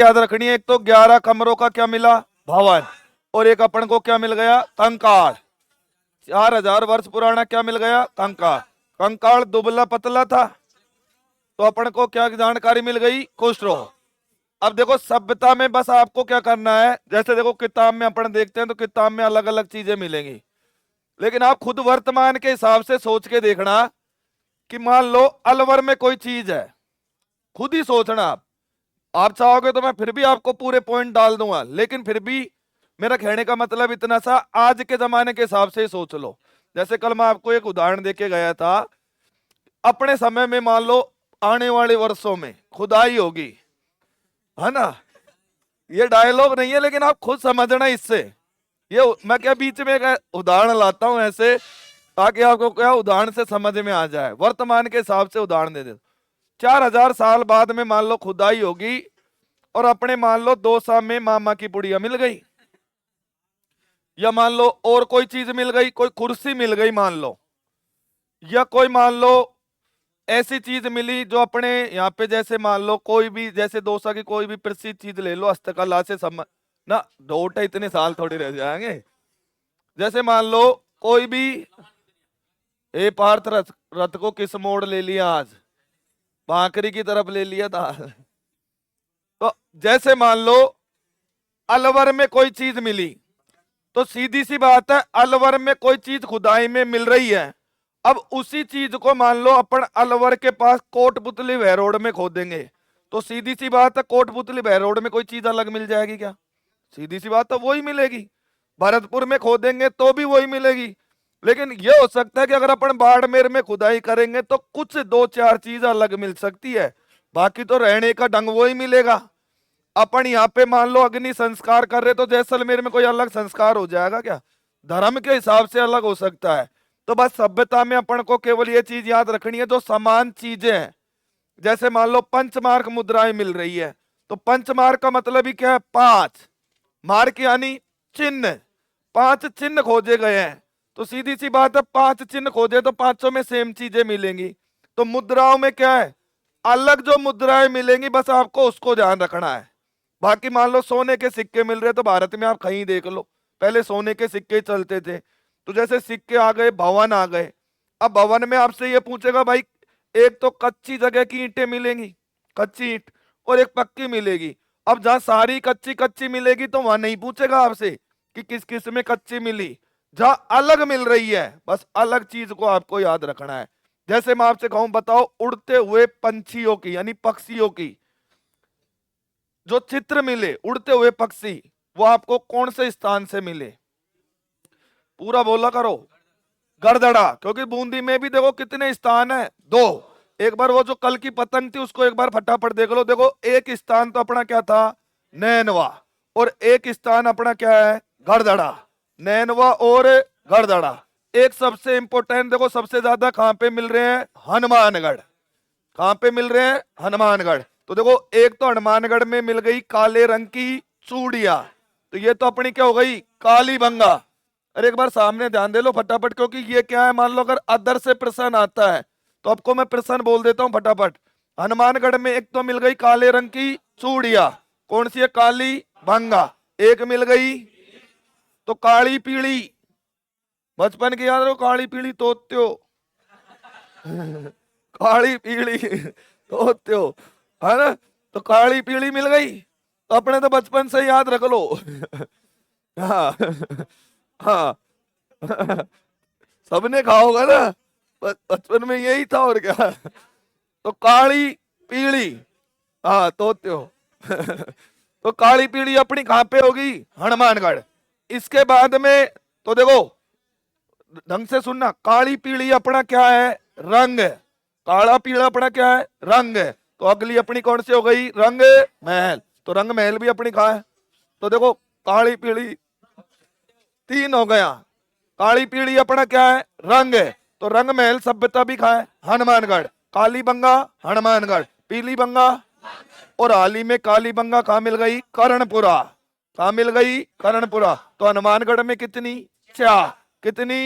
याद रखनी है, एक तो 11 कमरों का क्या मिला, भवन, और एक अपन को क्या मिल गया, कंकाल। 4000 वर्ष पुराना क्या मिल गया, कंकाल। कंकाल दुबला पतला था, तो अपन को क्या जानकारी मिल गई, कुष्ठ रोग। अब देखो सभ्यता में बस आपको क्या करना है, जैसे देखो किताब में अपन देखते हैं तो किताब में अलग अलग चीजें मिलेंगी, लेकिन आप खुद वर्तमान के हिसाब से सोच के देखना कि मान लो अलवर में कोई चीज है, खुद ही सोचना आप चाहोगे तो मैं फिर भी आपको पूरे पॉइंट डाल दूंगा, लेकिन फिर भी मेरा कहने का मतलब इतना सा, आज के जमाने के हिसाब से ही सोच लो। जैसे कल मैं आपको एक उदाहरण देके गया था, अपने समय में मान लो आने वाले वर्षों में खुदाई होगी, है ना। ये डायलॉग नहीं है, लेकिन आप खुद समझना इससे। ये मैं क्या बीच में एक उदाहरण लाता हूं ऐसे, ताकि आपको क्या उदाहरण से समझ में आ जाए, वर्तमान के हिसाब से उदाहरण दे दे। 4000 साल बाद में मान लो खुदाई होगी, और अपने मान लो 200 में मामा की पुड़िया मिल गई, या मान लो और कोई चीज मिल गई, कोई कुर्सी मिल गई मान लो, या कोई मान लो ऐसी चीज मिली जो अपने यहाँ पे, जैसे मान लो कोई भी, जैसे दोसा की कोई भी प्रसिद्ध चीज ले लो, हस्तकला से सम ना, ढोटा इतने साल थोड़ी रह जाएंगे। जैसे मान लो कोई भी, ए पार्थ रथ, रथ को किस मोड़ ले लिया आज, बांकरी की तरफ ले लिया था। तो जैसे मान लो अलवर में कोई चीज मिली, तो सीधी सी बात है अलवर में कोई चीज खुदाई में मिल रही है, अब उसी चीज को मान लो अपन अलवर के पास कोटपुतली वह रोड में खोदेंगे, तो सीधी सी बात है कोटपुतली वह रोड में कोई चीज अलग मिल जाएगी क्या, सीधी सी बात है वही मिलेगी। भरतपुर में खोदेंगे तो भी वही मिलेगी, लेकिन यह हो सकता है कि अगर अपन बाड़मेर में खुदाई करेंगे तो कुछ 2-4 चीज अलग मिल सकती है, बाकी तो रहने का ढंग वही मिलेगा। अपन यहाँ पे मान लो अग्नि संस्कार कर रहे तो जैसलमेर में कोई अलग संस्कार हो जाएगा क्या, धर्म के हिसाब से अलग हो सकता है। तो बस सभ्यता में अपन को केवल ये चीज याद रखनी है, जो समान चीजें हैं, जैसे मान लो पंचमार्क मुद्राएं मिल रही है, तो पंचमार्क का मतलब ही क्या है, 5 मार्क यानी चिन्ह, 5 चिन्ह खोजे गए हैं, तो सीधी सी बात है 5 चिन्ह खोजे तो 500 में सेम चीजें मिलेंगी। तो मुद्राओं में क्या है, अलग जो मुद्राएं मिलेंगी बस आपको उसको ध्यान रखना है। बाकी मान लो सोने के सिक्के मिल रहे तो भारत में आप कहीं देख लो, पहले सोने के सिक्के चलते थे, तो जैसे सिक्के आ गए भवन आ गए। अब भवन में आपसे ये पूछेगा भाई, एक तो कच्ची जगह की ईंटें मिलेंगी, कच्ची ईंट, और एक पक्की मिलेगी। अब जहां सारी कच्ची कच्ची मिलेगी तो वहां नहीं पूछेगा आपसे कि किस किस में कच्ची मिली, जहां अलग मिल रही है बस अलग चीज को आपको याद रखना है। जैसे मैं आपसे कहूं, बताओ उड़ते हुए पंछियों की यानी पक्षियों की जो चित्र मिले, उड़ते हुए पक्षी, वो आपको कौन से स्थान से मिले, पूरा बोला करो, गड़दड़ा, क्योंकि बूंदी में भी देखो कितने स्थान है, 2। एक बार वो जो कल की पतंग थी उसको एक बार फटाफट देख लो, देखो एक स्थान तो अपना क्या था, नैनवा, और एक स्थान अपना क्या है, गड़दड़ा। नैनवा और गड़दड़ा। एक सबसे इंपोर्टेंट देखो, सबसे ज्यादा कहां पे मिल रहे हैं, हनुमानगढ़। कहां पे मिल रहे हैं, हनुमानगढ़। तो देखो एक तो हनुमानगढ़ में मिल गई काले रंग की चूड़िया, तो ये तो अपनी क्या हो गई, कालीबंगा। अरे एक बार सामने ध्यान दे लो फटाफट, क्योंकि ये क्या है, मान लो अगर अदर से प्रश्न आता है तो आपको मैं प्रश्न बोल देता हूं फटाफट। हनुमानगढ़ में एक तो मिल गई काले रंग की चूड़िया, कौन सी है, काली भंगा। एक मिल गई तो काली पीली, बचपन की याद रहो, काली पीली तोत्यो। काली पीली तोत्यो, है ना। तो काली पीली मिल गई, तो अपने तो बचपन से याद रख लो। हाँ हाँ। सबने कहा होगा ना, बचपन में यही था और क्या। तो काली पीली, हाँ तोत्यो। तो काली पीली अपनी कहां पे होगी, हनुमानगढ़। इसके बाद में तो देखो ढंग से सुनना, काली पीली अपना क्या है, रंग। काला पीला अपना क्या है, रंग। तो अगली अपनी कौन सी हो गई, रंग महल। तो रंग महल भी अपनी कहा है, तो देखो काली पीली 3 हो गया। काली पीली अपना क्या है, रंग है, तो रंग महल सभ्यता भी कहा है, हनुमानगढ़। काली बंगा हनुमानगढ़, पीली बंगा, और हाल ही में काली बंगा कहा मिल गई, कर्णपुरा। कहा मिल गई, कर्णपुरा। तो हनुमानगढ़ में कितनी, 4। कितनी,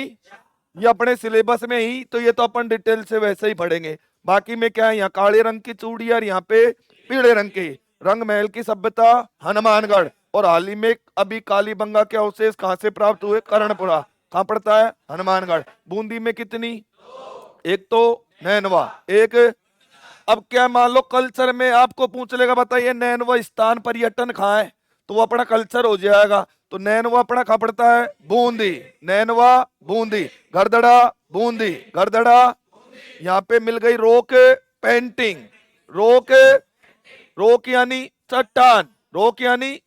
ये अपने सिलेबस में ही, तो ये तो अपन डिटेल से वैसे ही पढ़ेंगे। बाकी में क्या है, यहाँ काले रंग की चूड़ी और यहाँ पे पीले रंग की। रंग महल की सभ्यता हनुमानगढ़। और हाल ही में अभी कालीबंगा के अवशेष कहां से प्राप्त हुए? कर्णपुरा। कहां पड़ता है? हनुमानगढ़। बूंदी में कितनी? एक तो नैनवा, एक। अब क्या मान लो कल्चर में आपको पूछ लेगा, बताइए नैनवा स्थान पर्यटन कहाँ है, तो वो अपना कल्चर हो जाएगा। तो नैनवा अपना कहाँ पड़ता है? बूंदी। नैनवा बूंदी। गरदड़ा बूंदी। गरदड़ा। यहाँ पे मिल गई रोक पेंटिंग। रोक, रोक यानी चट्टान, रोक यानी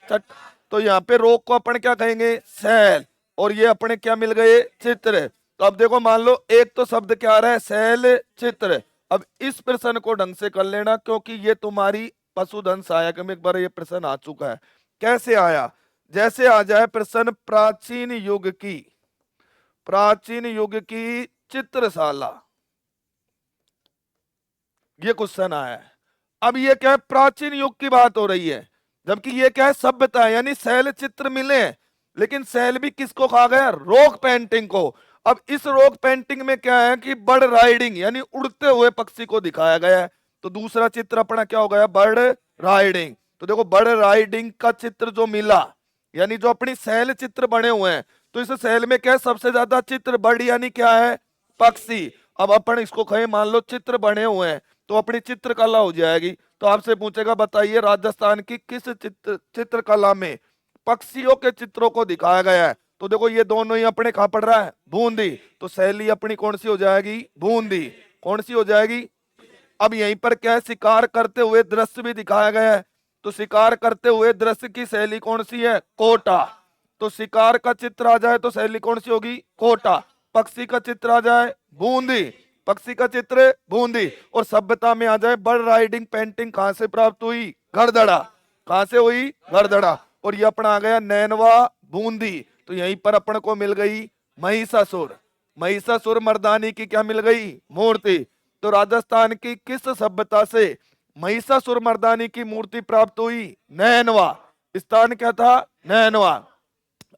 तो यहाँ पे रोक को अपन क्या कहेंगे? सैल। और ये अपने क्या मिल गए? चित्र। तो अब देखो मान लो एक तो शब्द क्या आ रहा है? सैल चित्र। अब इस प्रश्न को ढंग से कर लेना, क्योंकि ये तुम्हारी पशुधन सहायक में एक बार ये प्रश्न आ चुका है। कैसे आया? जैसे आ जाए प्रश्न प्राचीन युग की, प्राचीन युग की चित्रशाला, ये क्वेश्चन आया है। अब ये क्या है? प्राचीन युग की बात हो रही है, जबकि ये क्या है? सभ्यता है, यानी शैल चित्र मिले। लेकिन शैल भी किसको कहा गया? रॉक पेंटिंग को। अब इस रॉक पेंटिंग में क्या है कि बर्ड राइडिंग यानी उड़ते हुए पक्षी को दिखाया गया है। तो दूसरा चित्र अपना क्या हो गया? Bird riding. तो देखो बर्ड राइडिंग का चित्र जो मिला, यानी जो अपनी शैल चित्र बने हुए हैं, तो इस शैल में क्या है? सबसे ज्यादा चित्र बर्ड यानी क्या है? पक्षी। अब अपन इसको कहें मान लो चित्र बने हुए हैं, तो अपनी चित्रकला हो जाएगी। तो आपसे पूछेगा बताइए राजस्थान की किस चित्रकला में पक्षियों के चित्रों को दिखाया गया है? तो देखो ये दोनों ही अपने कहां पड़ रहा है? बूंदी। तो शैली अपनी कौन सी हो जाएगी? बूंदी। कौन सी हो जाएगी? अब यहीं पर क्या है? शिकार करते हुए दृश्य भी दिखाया गया है। तो शिकार करते हुए दृश्य की शैली कौन सी है? कोटा। तो शिकार का चित्र आ जाए तो शैली कौन सी होगी? कोटा। पक्षी का चित्र आ जाए? बूंदी। पक्षी का चित्र बूंदी। और सभ्यता में आ जाए बर्ड राइडिंग पेंटिंग कहां से प्राप्त हुई? गरदड़ा। कहां से हुई? गरदड़ा। और ये अपना आ गया नैनवा बूंदी। तो यहीं पर अपन को मिल गई महिषासुर। महिषासुर मर्दानी की क्या मिल गई? मूर्ति। तो राजस्थान की किस सभ्यता से महिषासुर मर्दानी की मूर्ति प्राप्त हुई? नैनवा। स्थान क्या था? नैनवा।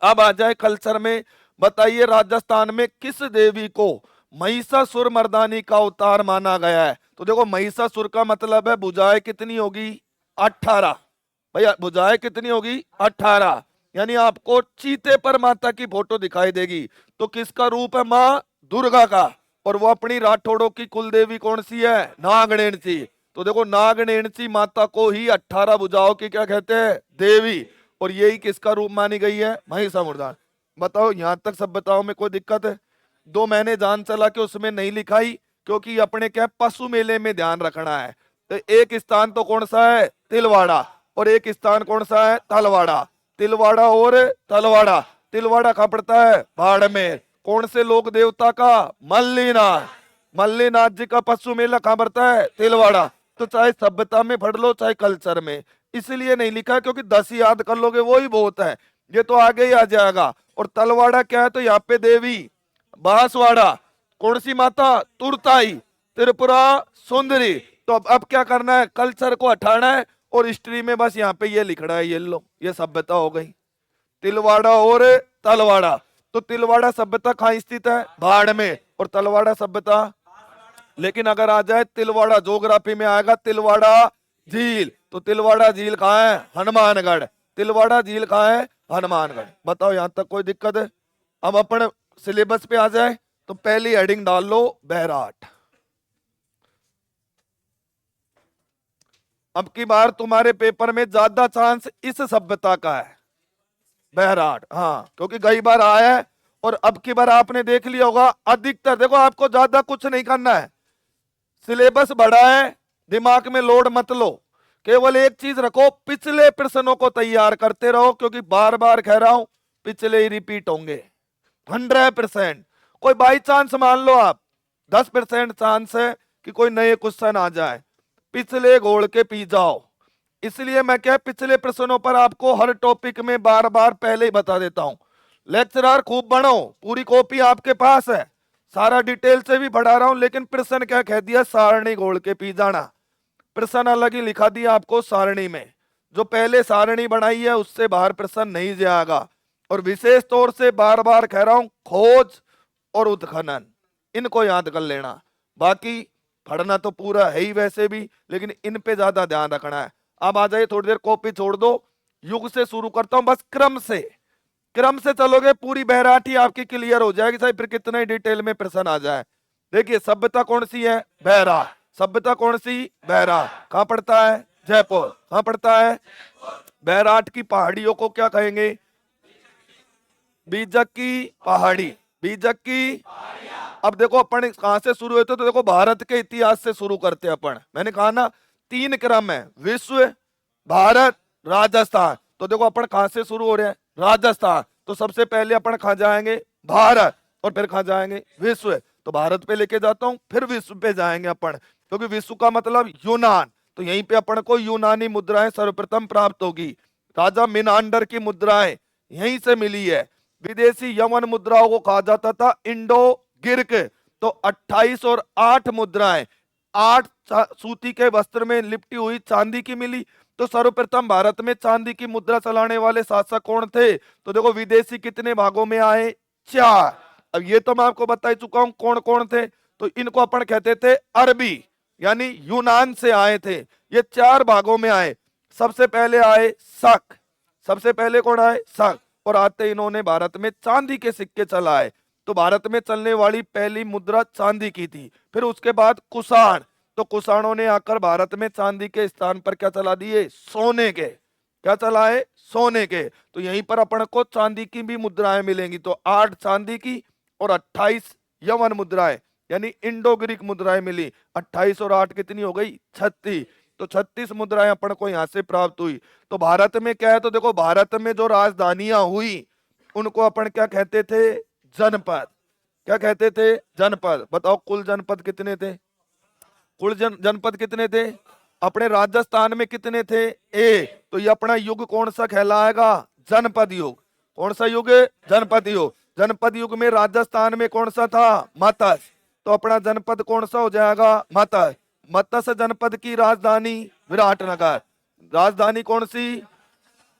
अब आ जाए कल्चर में, बताइए राजस्थान में किस देवी को महिषासुर मर्दानी का अवतार माना गया है? तो देखो महिषासुर का मतलब है भुजाएं कितनी होगी? 18। भैया भुजाएं कितनी होगी? 18। यानी आपको चीते पर माता की फोटो दिखाई देगी। तो किसका रूप है? माँ दुर्गा का। और वो अपनी राठौड़ों की कुल देवी कौन सी है? नागणेणसी। तो देखो नागणेणसी माता को ही 18 भुजाओं की क्या कहते हैं? देवी। और यही किसका रूप मानी गई है? महिषासुरमर्दानी। बताओ यहां तक सभ्यताओं में कोई दिक्कत है? दो मैंने जान चला के उसमें नहीं लिखाई, क्योंकि अपने क्या पशु मेले में ध्यान रखना है। तो एक स्थान तो कौन सा है? तिलवाड़ा। और एक स्थान कौन सा है? तलवाड़ा। तिलवाड़ा और तलवाड़ा। तिलवाड़ा कहाँ पड़ता है? बाड़मेर। कौन से लोक देवता का? मल्लीनाथ। मल्लीनाथ जी का पशु मेला कहाँ पड़ता है? तिलवाड़ा। तो चाहे सभ्यता में पढ़ लो चाहे कल्चर में, इसलिए नहीं लिखा क्योंकि 10 याद कर लोगे वो ही बहुत है, ये तो आगे ही आ जाएगा। और तलवाड़ा क्या है? तो यहाँ पे देवी बांसवाड़ा। कौन सी माता? तुरताई। त्रिपुरा सुंदरी। तो अब क्या करना है? कल्चर को हटाना है और हिस्ट्री में बस यहाँ पे ये लिखना है। ये लो, ये सभ्यता हो गई तिलवाड़ा और तलवाड़ा। तो तिलवाड़ा सभ्यता कहाँ स्थित है? बाड़मेर। और तलवाड़ा सभ्यता, लेकिन अगर आ जाए तिलवाड़ा ज्योग्राफी में आएगा तिलवाड़ा झील। तो तिलवाड़ा झील कहाँ है? हनुमानगढ़। तिलवाड़ा झील कहाँ है? हनुमानगढ़। बताओ यहां तक कोई दिक्कत है? अब अपन सिलेबस पे आ जाए तो पहली हेडिंग डाल लो बैराट। अब की बार तुम्हारे पेपर में ज्यादा चांस इस सभ्यता का है, बैराट। हाँ क्योंकि गई बार आया है और अब की बार आपने देख लिया होगा अधिकतर। देखो आपको ज्यादा कुछ नहीं करना है, सिलेबस बड़ा है, दिमाग में लोड मत लो, केवल एक चीज रखो पिछले प्रश्नों को तैयार करते रहो, क्योंकि बार बार कह रहा हूं पिछले ही रिपीट होंगे 100%। कोई बाई चांस मान लो आप 10% चांस है कि कोई नए क्वेश्चन आ जाए, पिछले घोल के पी जाओ। इसलिए मैं क्या पिछले प्रश्नों पर आपको हर टॉपिक में बार बार पहले ही बता देता हूं। लेक्चरर खूब बनो, पूरी कॉपी आपके पास है, सारा डिटेल से भी पढ़ा रहा हूं, लेकिन प्रश्न क्या कह दिया? सारणी घोल के पी जाना। प्रश्न अलग ही लिखा दिया आपको सारणी में, जो पहले सारणी बनाई है उससे बाहर प्रश्न नहीं जाएगा। और विशेष तौर से बार बार कह रहा हूं खोज और उत्खनन, इनको याद कर लेना। बाकी पढ़ना तो पूरा है ही वैसे भी, लेकिन इन पे ज्यादा ध्यान रखना है। अब आ जाइए, थोड़ी देर कॉपी छोड़ दो, युग से शुरू करता हूं, बस क्रम से चलोगे पूरी बैराठी आपकी क्लियर हो जाएगी, चाहे फिर कितना ही डिटेल में प्रश्न आ जाए। देखिए सभ्यता कौन सी है, बैरा। सभ्यता कौन सी, बैरा। कहां पड़ता है, जयपुर। कहां पड़ता है, बैराठ की पहाड़ियों को क्या कहेंगे, बीजक की पहाड़ी। बीजक की। अब देखो अपन कहां से शुरू होते, तो देखो भारत के इतिहास से शुरू करते हैं अपन। मैंने कहा ना 3 क्रम है, विश्व, भारत, राजस्थान। तो देखो अपन कहां से शुरू हो रहे हैं, राजस्थान। तो सबसे पहले अपन कहां जाएंगे, भारत, और फिर कहां जाएंगे, विश्व। तो भारत पे लेके जाता हूं, फिर विश्व पे जाएंगे अपन, क्योंकि विश्व का मतलब यूनान। तो यहीं पे अपन को यूनानी मुद्राएं सर्वप्रथम प्राप्त होगी। राजा मिनांडर की मुद्राएं यहीं से मिली है। विदेशी यवन मुद्राओं को कहा जाता था इंडो गिर्क। तो 28 और 8 मुद्राएं, 8 सूती के वस्त्र में लिपटी हुई चांदी की मिली। तो सर्वप्रथम भारत में चांदी की मुद्रा चलाने वाले शासक कौन थे, तो देखो विदेशी कितने भागों में आए, 4। अब ये तो मैं आपको बता ही चुका हूं कौन कौन थे। तो इनको अपन कहते थे अरबी, यानी यूनान से आए थे। ये 4 भागों में आए। सबसे पहले आए शक। सबसे पहले कौन आए, शक। और आते इन्होंने भारत में चांदी के सिक्के चलाए। तो भारत में चलने वाली पहली मुद्रा चांदी की थी। फिर उसके बाद कुषाण। तो कुषाणों ने आकर भारत में चांदी के स्थान पर क्या चला दिए, सोने के। क्या चलाए, सोने के। तो यहीं पर अपन को चांदी की भी मुद्राएं मिलेंगी। तो 8 चांदी की और 28 यवन मुद्राएं, यानी इंडो ग्रीक मुद्राएं मिली। 28 और 8 कितनी हो गई, 36। तो 36 मुद्राएं अपन को यहां से प्राप्त हुई। तो भारत में क्या है, तो देखो भारत में जो राजधानियां हुई उनको अपन क्या कहते थे, जनपद। क्या कहते थे, जनपद। बताओ कुल जनपद कितने थे, कुल जनपद कितने थे, अपने राजस्थान में कितने थे, एक। तो ये अपना युग कौन सा कहलाएगा, जनपद युग। कौन सा युग, जनपद युग। जनपद युग में राजस्थान में कौन सा था, मत्स्य। तो अपना जनपद कौन सा हो जाएगा, मत्स्य। मत्स्य जनपद की राजधानी विराटनगर। राजधानी कौन सी,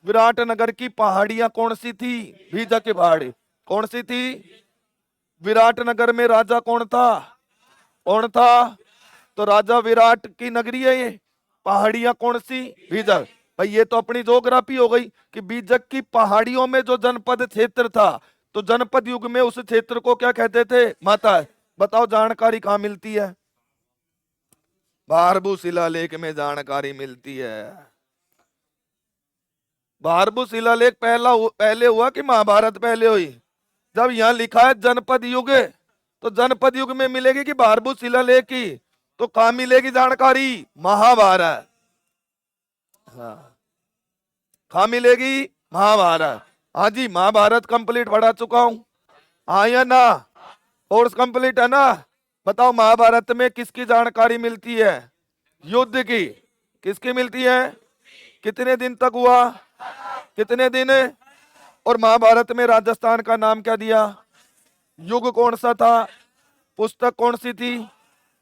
विराटनगर की पहाड़ियां कौन सी थी, बीजा की पहाड़ी। कौन सी थी, विराटनगर में राजा कौन था, कौन था, तो राजा विराट की नगरी है ये। पहाड़ियां कौन सी, बीजक। भाई ये तो अपनी ज्योग्राफी हो गई कि बीजक की पहाड़ियों में जो जनपद क्षेत्र था, तो जनपद युग में उस क्षेत्र को क्या कहते थे, माता। बताओ जानकारी कहां मिलती है, भारभू शिलालेख में जानकारी मिलती है। भारभू शिलालेख पहले हुआ कि महाभारत पहले हुई, जब यहां लिखा है जनपद युग, तो जनपद युग में मिलेगी कि भारभू शिलालेख की, तो कहां मिलेगी जानकारी, महाभारत। हाँ, कहां मिलेगी, महाभारत। हाँ जी, महाभारत कंप्लीट पढ़ा चुका हूं, हाँ या ना, कोर्स कंप्लीट है ना। बताओ महाभारत में किसकी जानकारी मिलती है, युद्ध की। किसकी मिलती है, कितने दिन तक हुआ, कितने दिन। और महाभारत में राजस्थान का नाम क्या दिया, युग कौन सा था, पुस्तक कौन सी थी,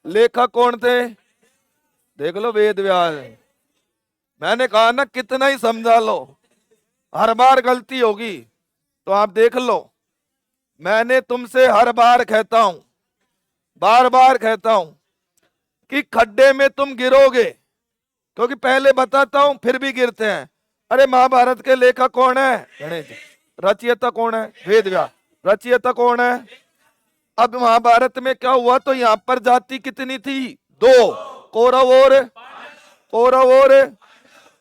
लेखक कौन थे, देख लो, वेद व्यास। मैंने कहा ना कितना ही समझा लो, हर बार गलती होगी। तो आप देख लो, मैंने तुमसे हर बार कहता हूं, बार बार कहता हूं कि खड्डे में तुम गिरोगे, क्योंकि पहले बताता हूं फिर भी गिरते हैं। अरे महाभारत के लेखक कौन है, गणेश। रचयिता कौन है, वेद व्यास। रचयिता कौन है। अब महाभारत में क्या हुआ, तो यहां पर जाति कितनी थी, 2, कौरव और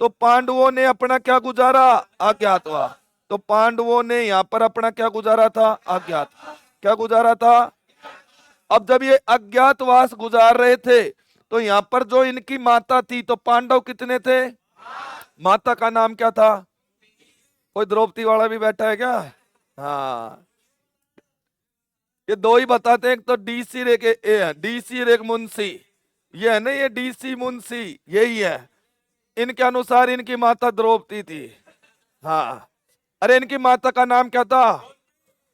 तो पांडवों ने अपना क्या गुजारा, अज्ञातवास। तो पांडवों ने यहां पर अपना क्या गुजारा था, अज्ञात। क्या गुजारा था। अब जब ये अज्ञातवास गुजार रहे थे, तो यहां पर जो इनकी माता थी, तो पांडव कितने थे, माता का नाम क्या था, कोई द्रौपदी वाला भी बैठा है क्या, हाँ। ये 2 ही बताते हैं, एक तो डीसी रेख, डीसी रेख मुंशी, ये है ना, ये डीसी मुंशी यही है। इनके अनुसार इनकी माता द्रौपदी थी, हाँ। अरे इनकी माता का नाम क्या था,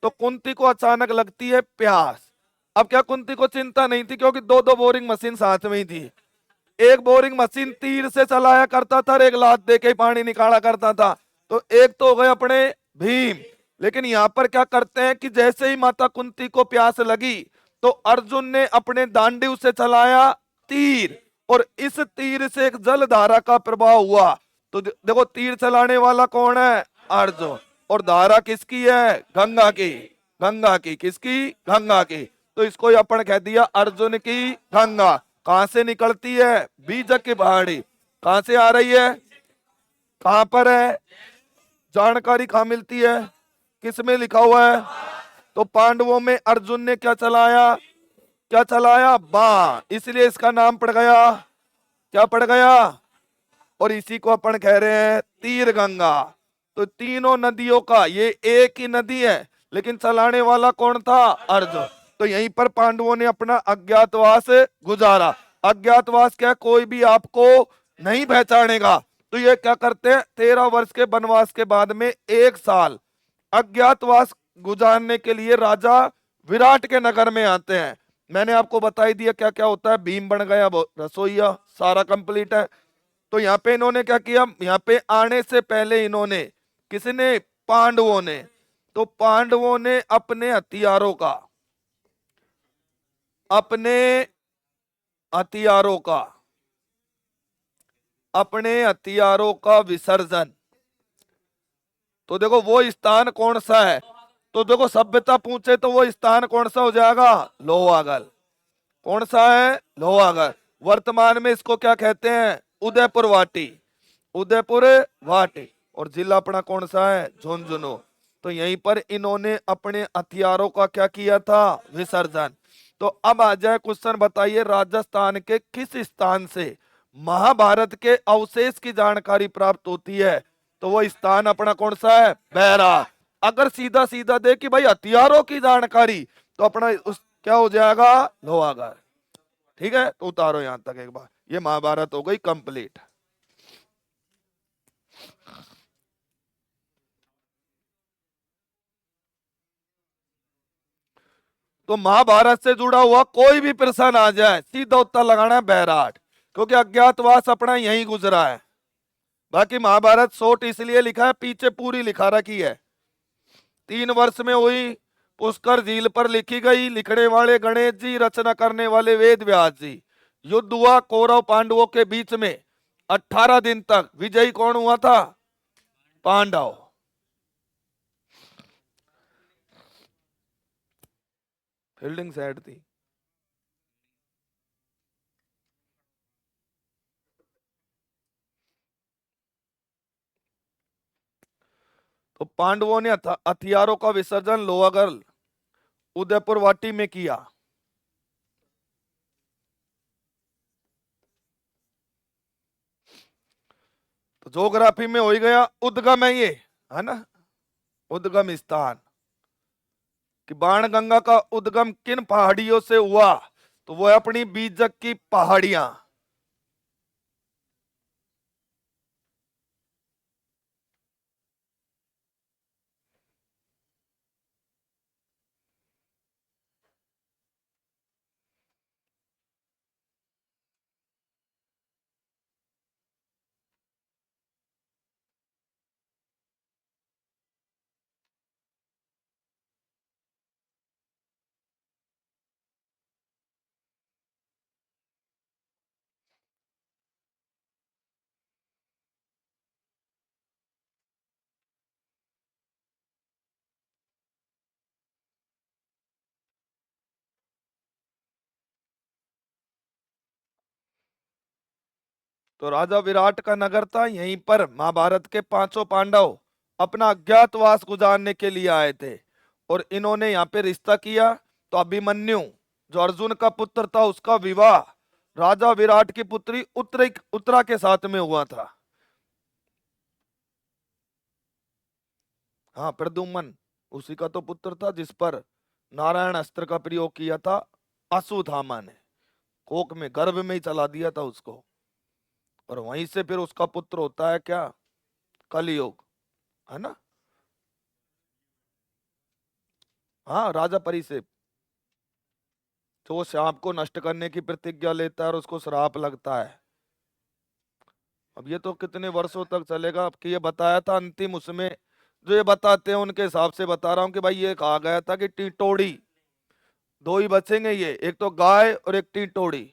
तो कुंती को अचानक लगती है प्यास। अब क्या कुंती को चिंता नहीं थी, क्योंकि 2 बोरिंग मशीन साथ में ही थी। एक बोरिंग मशीन तीर से चलाया करता था, और एक लात दे के पानी निकाला करता था। तो एक तो हो गए अपने भीम। लेकिन यहां पर क्या करते हैं कि जैसे ही माता कुंती को प्यास लगी, तो अर्जुन ने अपने दांडी से चलाया तीर, और इस तीर से एक जल धारा का प्रवाह हुआ। तो देखो तीर चलाने वाला कौन है? अर्जुन। और धारा किसकी है? गंगा की। गंगा की किसकी? गंगा की। तो इसको अपन कह दिया अर्जुन की गंगा। कहां से निकलती है? बीजक की पहाड़ी। कहां से आ रही है? कहां पर है? जानकारी कहां मिलती है? किसमें लिखा हुआ है? तो पांडवों में अर्जुन ने क्या चलाया? क्या चलाया? बाण। इसलिए इसका नाम पड़ गया, क्या पड़ गया? और इसी को अपन कह रहे हैं तीर गंगा। तो तीनों नदियों का ये एक ही नदी है, लेकिन चलाने वाला कौन था? अर्जुन। तो यहीं पर पांडवों ने अपना अज्ञातवास गुजारा। अज्ञातवास क्या? कोई भी आपको नहीं पहचानेगा। तो ये क्या करते हैं? 13 वर्ष के वनवास के बाद में 1 साल अज्ञातवास गुजारने के लिए राजा विराट के नगर में आते हैं। मैंने आपको बता ही दिया क्या क्या होता है। भीम बन गया रसोईया, सारा कंप्लीट है। तो यहाँ पे इन्होंने क्या किया? यहाँ पे आने से पहले इन्होंने, किसने? पांडवों ने। तो पांडवों ने अपने हथियारों का, अपने हथियारों का, अपने हथियारों का विसर्जन। तो देखो वो स्थान कौन सा है? तो देखो सभ्यता पूछे तो वो स्थान कौन सा हो जाएगा? लोहागढ़। कौन सा है? लोहागढ़। वर्तमान में इसको क्या कहते हैं? उदयपुर वाटी। उदयपुर वाटी। और जिला अपना कौन सा है? झुंझुनू। तो यहीं पर इन्होंने अपने हथियारों का क्या किया था? विसर्जन। तो अब आ जाए क्वेश्चन, बताइए राजस्थान के किस स्थान से महाभारत के अवशेष की जानकारी प्राप्त होती है? तो वो स्थान अपना कौन सा है? बैराग। अगर सीधा सीधा दे कि भाई हथियारों की जानकारी, तो अपना उस क्या हो जाएगा? लोहागढ़। ठीक है, तो उतारो यहां तक एक बार। ये महाभारत हो गई कंप्लीट। तो महाभारत से जुड़ा हुआ कोई भी प्रश्न आ जाए, सीधा उत्तर लगाना है बैराट, क्योंकि अज्ञातवास अपना यहीं गुजरा है। बाकी महाभारत शॉर्ट इसलिए लिखा है, पीछे पूरी लिखा रखी है। 3 वर्ष में हुई, पुष्कर झील पर लिखी गई, लिखने वाले गणेश जी, रचना करने वाले वेद व्यास जी। युद्ध हुआ कौरव पांडवों के बीच में। 18 दिन तक विजयी कौन हुआ था? पांडव। फील्डिंग साइड थी। तो पांडवों ने हथियारों का विसर्जन लोहागढ़ उदयपुर वाटी में किया। तो ज्योग्राफी में हो ही गया, उद्गम है ये, है ना? उद्गम स्थान कि बाण गंगा का उद्गम किन पहाड़ियों से हुआ? तो वो है अपनी बीजक की पहाड़ियां। तो राजा विराट का नगर था, यहीं पर महाभारत के 5 पांडव अपना अज्ञातवास गुजारने के लिए आए थे। और इन्होंने यहाँ पे रिश्ता किया। तो अभिमन्यु जो अर्जुन का पुत्र था, उसका विवाह राजा विराट की पुत्री उत्तरा के साथ में हुआ था। हाँ, प्रद्युम्न उसी का तो पुत्र था, जिस पर नारायण अस्त्र का प्रयोग किया था अश्वत्थामा ने। कोक में, गर्भ में ही चला दिया था उसको। और वहीं से फिर उसका पुत्र होता है क्या? कलयुग, है ना? हाँ, राजा परिसेप, तो वो सांप को नष्ट करने की प्रतिज्ञा लेता है और उसको श्राप लगता है। अब ये तो कितने वर्षों तक चलेगा। अब कि ये बताया था अंतिम उसमें, जो ये बताते हैं उनके हिसाब से बता रहा हूं कि भाई ये कहा गया था कि टीटोड़ी, 2 ही बचेंगे ये, एक तो गाय और एक टीटोड़ी।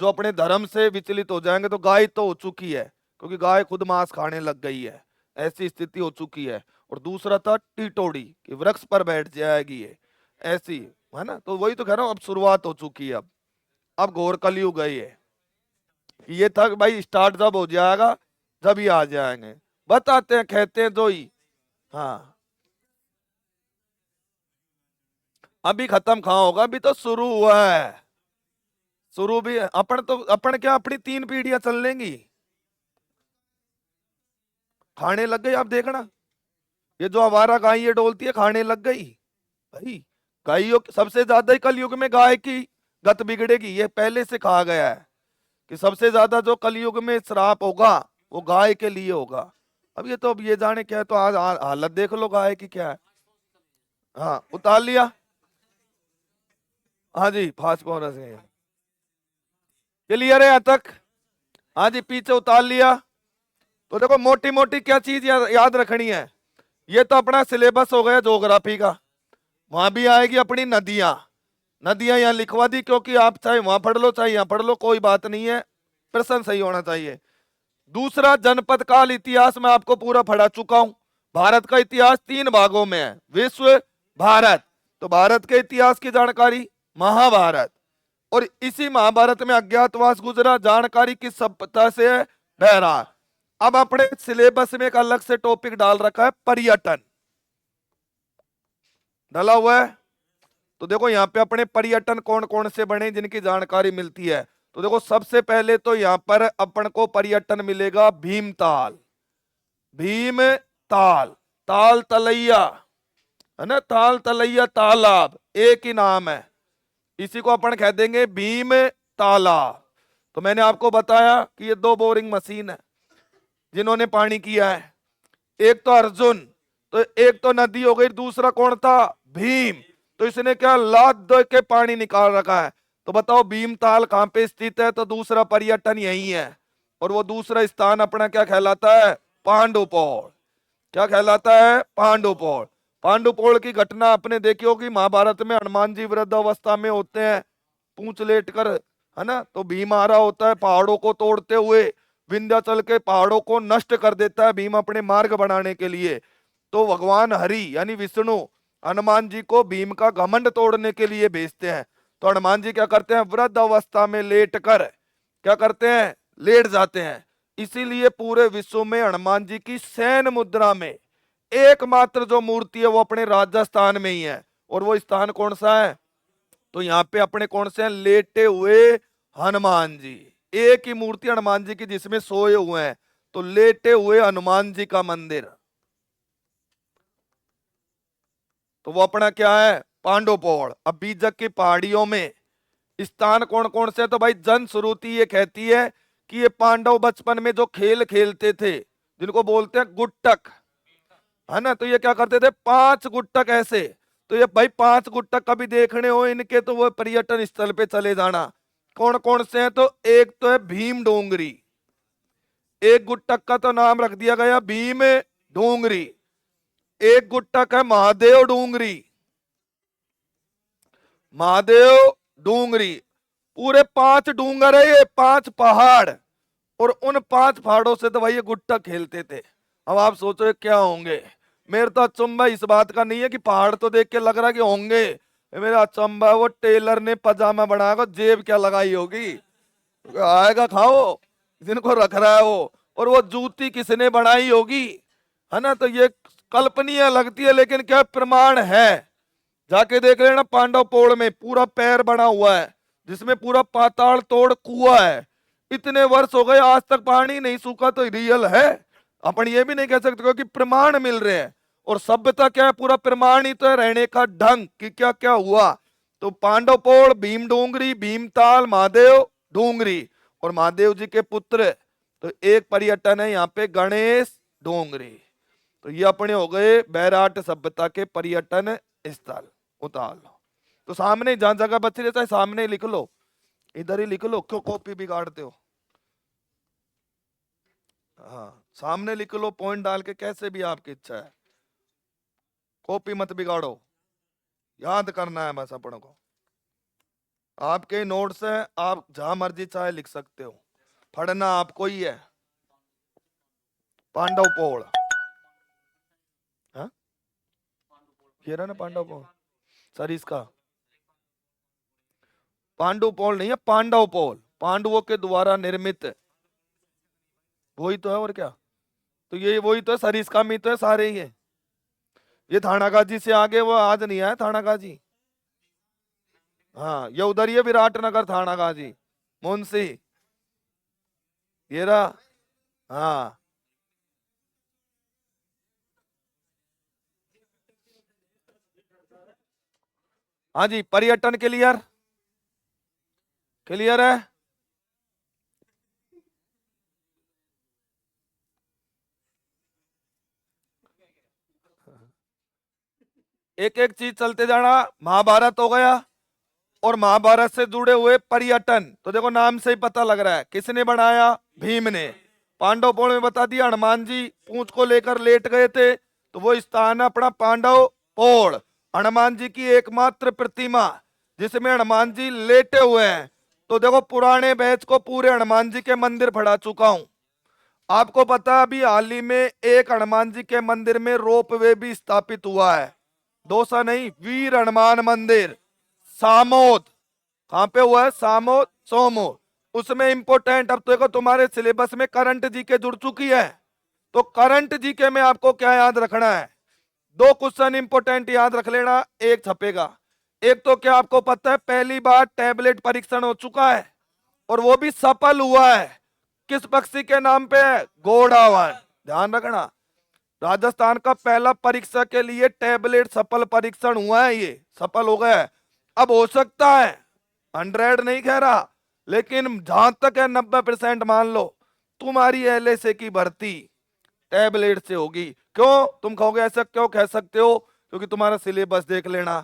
जो अपने धर्म से विचलित हो जाएंगे। तो गाय तो हो चुकी है, क्योंकि गाय खुद मांस खाने लग गई है, ऐसी स्थिति हो चुकी है। और दूसरा था टीटोड़ी, कि वृक्ष पर बैठ जाएगी ये, ऐसी है ना। तो वही तो कह रहा हूं, अब शुरुआत हो चुकी है। अब घोर कलयुग है ये। ये था कि भाई स्टार्ट जब हो जाएगा, जब ही आ जाएंगे। बताते हैं, कहते हैं जो ही। हाँ, अभी खत्म कहाँ होगा, अभी तो शुरू हुआ है। शुरू भी है। अपन क्या, अपनी 3 पीढ़ियां चल लेंगी, खाने लग गई। आप देखना, ये जो आवारा गाय ये डोलती है, खाने लग गई भाई। गायों सबसे ज्यादा ही कलयुग में गाय की गत बिगड़ेगी, ये पहले से कहा गया है कि सबसे ज्यादा जो कलयुग में श्राप होगा वो गाय के लिए होगा। अब ये जाने क्या है, तो आज हालत देख लो गाय की क्या है। हाँ, उतार लिया। हाँ जी, फास्ट फॉरवर्ड से क्लियर है यहाँ तक। हाँ जी, पीछे उतार लिया। तो देखो, मोटी मोटी क्या चीज याद रखनी है। ये तो अपना सिलेबस हो गया ज्योग्राफी का। वहां भी आएगी अपनी नदियां। नदियां यहाँ लिखवा दी, क्योंकि आप चाहे वहां पढ़ लो चाहे यहाँ पढ़ लो, कोई बात नहीं है, प्रश्न सही होना चाहिए। दूसरा, जनपद काल इतिहास में आपको पूरा पढ़ा चुका हूं। भारत का इतिहास 3 भागों में है, विश्व, भारत। तो भारत के इतिहास की जानकारी महाभारत, और इसी महाभारत में अज्ञातवास गुजरा, जानकारी किस सभ्यता से है, बहरार। अब अपने सिलेबस में एक अलग से टॉपिक डाल रखा है, पर्यटन डाला हुआ है। तो देखो यहाँ पे अपने पर्यटन कौन कौन से बने जिनकी जानकारी मिलती है। तो देखो, सबसे पहले तो यहाँ पर अपन को पर्यटन मिलेगा भीमताल। भीमताल, ताल तलैया है ना, ताल तलैया तालाब एक ही नाम है, इसी को अपन कह देंगे भीम तालाब। तो मैंने आपको बताया कि ये 2 बोरिंग मशीन है जिन्होंने पानी किया है। एक तो अर्जुन, तो एक तो नदी हो गई, दूसरा कौन था, भीम। तो इसने क्या लाद दे के पानी निकाल रखा है। तो बताओ भीमताल कहां पे स्थित है, तो दूसरा पर्यटन यही है। और वो दूसरा स्थान अपना क्या कहलाता है, पांडुपौल। क्या कहलाता है, पांडुपौल। पांडुपौल की घटना आपने देखी होगी महाभारत में, हनुमान जी वृद्धावस्था में होते हैं, पूंछ लेट कर, है ना। तो भीम आ रहा होता है पहाड़ों को तोड़ते हुए, विंध्याचल के पहाड़ों को नष्ट कर देता है भीम अपने मार्ग बनाने के लिए। तो भगवान हरि यानी विष्णु हनुमान जी को भीम का घमंड तोड़ने के लिए भेजते हैं। तो हनुमान जी क्या करते हैं, वृद्ध अवस्था में लेट कर क्या करते हैं, लेट जाते हैं। इसीलिए पूरे विश्व में हनुमान जी की सैन मुद्रा में एकमात्र जो मूर्ति है वो अपने राजस्थान में ही है। और वो स्थान कौन सा है, तो यहाँ पे अपने कौन से हैं, लेटे हुए हनुमान जी। एक ही मूर्ति हनुमान जी की जिसमें सोए हुए हैं, तो लेटे हुए हनुमान जी का मंदिर। तो वो अपना क्या है, पांडुपौड़। अब बीजक की पहाड़ियों में स्थान कौन कौन से, तो भाई जनश्रुति ये कहती है कि ये पांडव बचपन में जो खेल खेलते थे, जिनको बोलते हैं गुट्टक, है ना। तो ये क्या करते थे, 5 गुट्टक ऐसे। तो ये भाई 5 गुट्टक कभी देखने हो इनके, तो वो पर्यटन स्थल पे चले जाना। कौन कौन से हैं, तो एक तो है भीम डोंगरी। एक गुट्टक का तो नाम रख दिया गया भीम डोंगरी। एक गुट्टक है महादेव डोंगरी। महादेव डोंगरी, पूरे 5 डूंगर है ये, 5 पहाड़। और उन 5 पहाड़ों से तो भाई ये गुट्टा खेलते थे। अब आप सोचो ये क्या होंगे। मेरे तो अचंभा इस बात का नहीं है कि पहाड़ तो देख के लग रहा है कि होंगे, मेरा अचंभा वो टेलर ने पजामा बनाकर जेब क्या लगाई होगी, आएगा खाओ जिनको रख रहा है वो। और वो जूती किसने बनाई होगी, है ना। तो ये कल्पनीय लगती है, लेकिन क्या प्रमाण है, जाके देख लेना। पांडव पोड़ में पूरा पैर बना हुआ है, जिसमें पूरा पाताल तोड़ कुआ है। इतने वर्ष हो गए आज तक पानी नहीं सूखा, तो रियल है। अपन ये भी नहीं कह सकते क्योंकि प्रमाण मिल रहे हैं। और सभ्यता क्या है, पूरा प्रमाण ही तो है, रहने का ढंग कि क्या क्या हुआ। तो पांडव पोड़, भीम डोंगरी, भीमताल, महादेव डोंगरी, और महादेव जी के पुत्र। तो एक पर्यटन है यहाँ पे गणेश डोंगरी। तो ये अपने हो गए बैराट सभ्यता के पर्यटन स्थल। उतार लो। तो सामने जहां जगह बच रही है सामने लिख लो, इधर ही लिख लो, क्यों कॉपी बिगाड़ते हो। हाँ, सामने लिख लो पॉइंट डाल के, कैसे भी आपकी इच्छा है, कॉपी मत बिगाड़ो, याद करना है बस अपन को। आपके नोट्स हैं, आप जहां मर्जी चाहे लिख सकते हो, पढ़ना आपको ही है। पांडव पोल, हाँ ये रहा ना पांडव पोल। सर इसका पांडु पोल नहीं है, पांडव पोल, पांडवों के द्वारा निर्मित, वही तो है और क्या। तो ये वही तो है, सर इसका मी तो है सारे ही है। ये थानागाजी से आगे वो आज नहीं आया थानागाजी। हाँ ये उधर ही है, विराटनगर थानागाजी, मुंशी, ये रहा। हाँ हाँ जी, पर्यटन क्लियर, क्लियर है। एक एक चीज चलते जाना। महाभारत हो गया, और महाभारत से जुड़े हुए पर्यटन, तो देखो नाम से ही पता लग रहा है किसने बनाया, भीम ने। पांडव पोल में बता दिया, हनुमान जी पूंछ को लेकर लेट गए थे, तो वो स्थान है अपना पांडव पोल। हनुमान जी की एकमात्र प्रतिमा जिसमें हनुमान जी लेटे हुए हैं। तो देखो पुराने बैच को पूरे हनुमान जी के मंदिर पढ़ा चुका हूं। आपको पता है अभी हाल ही में एक हनुमान जी के मंदिर में रोप वे भी स्थापित हुआ है। दोसा नहीं, वीर हनुमान मंदिर, सामोद। कहां पे हुआ है, सामोद सोमो। उसमें इंपोर्टेंट, अब तो देखो तुम्हारे सिलेबस में करंट जीके जुड़ चुकी है, तो करंट जीके में आपको क्या याद रखना है, दो क्वेश्चन इंपोर्टेंट याद रख लेना, एक छपेगा। एक तो क्या आपको पता है पहली बार टैबलेट परीक्षण हो चुका है, और वो भी सफल हुआ है। किस पक्षी के नाम पे है, घोड़ावन, ध्यान रखना। राजस्थान का पहला परीक्षा के लिए टैबलेट सफल परीक्षण हुआ है, ये सफल हो गया है। अब हो सकता है 100 नहीं कह रहा, लेकिन जहां तक है 90% मान लो तुम्हारी एलएसए की भर्ती टैबलेट से होगी। क्यों तुम कहोगे ऐसा क्यों कह सकते हो, क्योंकि तुम्हारा सिलेबस देख लेना।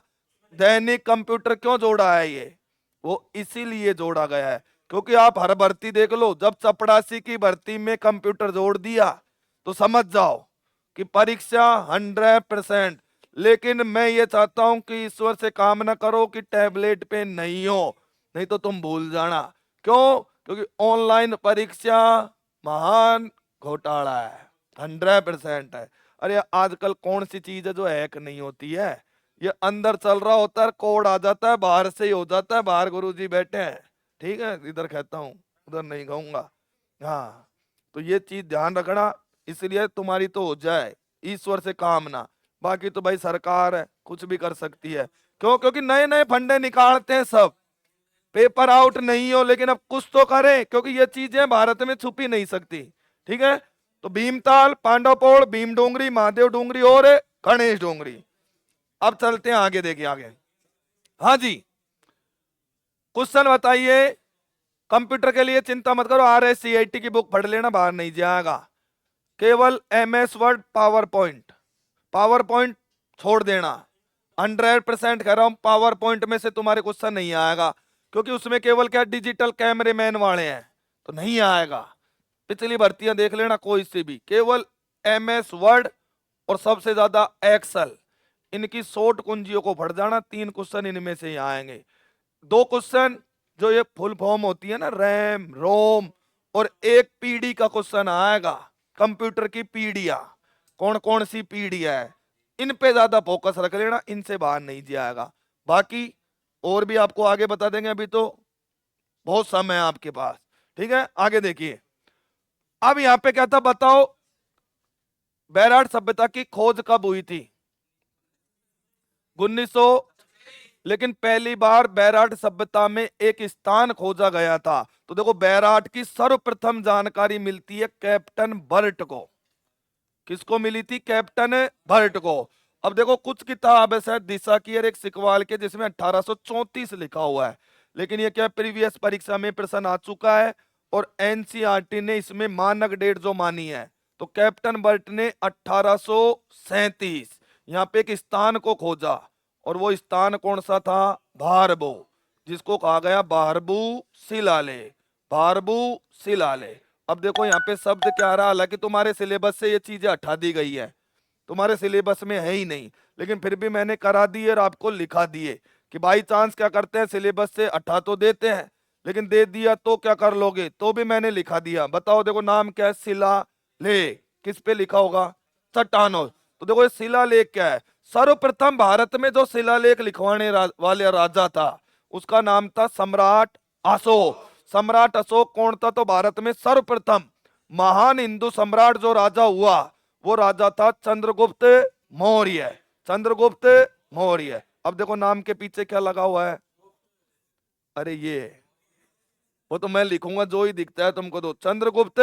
दैनिक कंप्यूटर क्यों जोड़ा है ये, वो इसीलिए जोड़ा गया है क्योंकि आप हर भर्ती देख लो, जब चपड़ासी की भर्ती में कंप्यूटर जोड़ दिया तो समझ जाओ कि परीक्षा 100%। लेकिन मैं ये चाहता हूं कि ईश्वर से कामना करो कि टैबलेट पे नहीं हो, नहीं तो तुम भूल जाना। क्यों, क्योंकि ऑनलाइन परीक्षा महान घोटाला है, 100% है। अरे आजकल कौन सी चीज है जो हैक नहीं होती है, ये अंदर चल रहा होता है, कोड आ जाता है, बाहर से ही हो जाता है, बाहर गुरुजी बैठे हैं। ठीक है, इधर कहता हूँ उधर नहीं कहूंगा। हाँ तो ये चीज ध्यान रखना, इसलिए तुम्हारी तो हो जाए, ईश्वर से कामना। बाकी तो भाई सरकार है, कुछ भी कर सकती है। क्यों, क्योंकि नए नए फंडे निकालते हैं सब, पेपर आउट नहीं हो, लेकिन अब कुछ तो करें, क्योंकि ये चीजें भारत में छुपी नहीं सकती। ठीक है, तो भीमताल, पांडवपोल, भीम डोंगरी, महादेव डोंगरी और गणेश डोंगरी। अब चलते हैं आगे, देखिए आगे। हाँ जी, क्वेश्चन बताइए। कंप्यूटर के लिए चिंता मत करो, RSCIT की बुक पढ़ लेना, बाहर नहीं जाएगा। केवल MS word, power point, power point छोड़ देना। 100% कह रहा हूं, पावर पॉइंट में से तुम्हारे क्वेश्चन नहीं आएगा, क्योंकि उसमें केवल क्या डिजिटल कैमरे मैन वाले हैं, तो नहीं आएगा। पिछली भर्तियां देख लेना कोई से भी, केवल MS वर्ड और सबसे ज्यादा एक्सेल, इनकी शॉर्ट कुंजियों को पढ़ जाना। 3 क्वेश्चन इनमें से ही आएंगे। 2 क्वेश्चन जो ये फुल फॉर्म होती है ना, रैम रोम, और एक पीडी का क्वेश्चन आएगा, कंप्यूटर की पीडिया, कौन कौन सी पीढ़ियां है, इन पे ज्यादा फोकस रख लेना, इनसे बाहर नहीं जाएगा। बाकी और भी आपको आगे बता देंगे, अभी तो बहुत समय है आपके पास। ठीक है, आगे देखिए। अब यहां पे क्या था बताओ, बैराट सभ्यता की खोज कब हुई थी, 1900। लेकिन पहली बार बैराट सभ्यता में एक स्थान खोजा गया था, तो देखो बैराट की सर्वप्रथम जानकारी मिलती है कैप्टन बर्ट को। किसको मिली थी, कैप्टन बर्ट को। अब देखो कुछ किताब है शायद दिशा की और एक सिकवाल के, जिसमें 1834 लिखा हुआ है, लेकिन ये क्या प्रीवियस परीक्षा में प्रश्न आ चुका है, और एनसीईआरटी ने इसमें मानक डेट जो मानी है, तो कैप्टन बर्ट ने 1837 यहाँ पे एक स्थान को खोजा, और वो स्थान कौन सा था, भारबो, जिसको कहा गया भारबू शिलालेख, भारबू शिलालेख। अब देखो यहाँ पे शब्द क्या आ रहा, हालांकि तुम्हारे सिलेबस से ये चीजें हटा दी गई है, तुम्हारे सिलेबस में है ही नहीं, लेकिन फिर भी मैंने करा दी और आपको लिखा दिए कि बाई चांस क्या करते हैं, सिलेबस से हटा तो देते हैं, लेकिन दे दिया तो क्या कर लोगे, तो भी मैंने लिखा दिया। बताओ, देखो नाम क्या है, शिला लेख। किस पे लिखा होगा, चट्टानों। तो देखो ये शिलालेख क्या है, सर्वप्रथम भारत में जो शिलालेख लिखवाने वाले राजा था उसका नाम था सम्राट अशोक। सम्राट अशोक कौन था, तो भारत में सर्वप्रथम महान हिंदू सम्राट जो राजा हुआ वो राजा था चंद्रगुप्त मौर्य। चंद्रगुप्त मौर्य। अब देखो नाम के पीछे क्या लगा हुआ है, अरे ये वो तो मैं लिखूंगा जो ही दिखता है तुमको, तो चंद्रगुप्त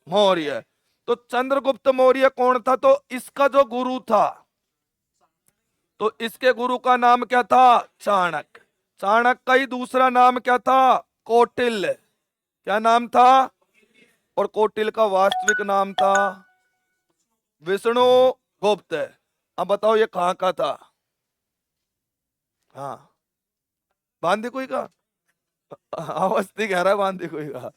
मौर्य। तो चंद्रगुप्त मौर्य कौन था, तो इसका जो गुरु था, तो इसके गुरु का नाम क्या था, चाणक्य। चाणक्य का ही दूसरा नाम क्या था, कौटिल्य। क्या नाम था, और कौटिल्य का वास्तविक नाम था विष्णु गुप्त। अब बताओ ये कहाँ का था, हाँ बांदी कोई का, अवस्थी कह रहा है बांदी कोई का,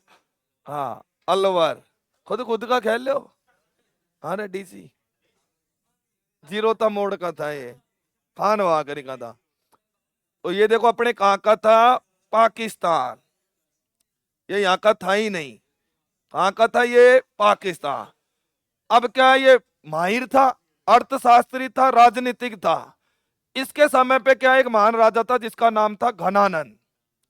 हाँ अलवर। खुद खुद का खेल लो, हाँ रे डीसी जीरोता मोड़ का था ये, खान वाकरी का था। तो ये देखो अपने कहाँ का था, पाकिस्तान। ये यहाँ का था ही नहीं, कहाँ का था, ये पाकिस्तान। अब क्या है, ये माहिर था, अर्थशास्त्री था, राजनीतिक था। इसके समय पे क्या एक महान राजा था जिसका नाम था घनानंद।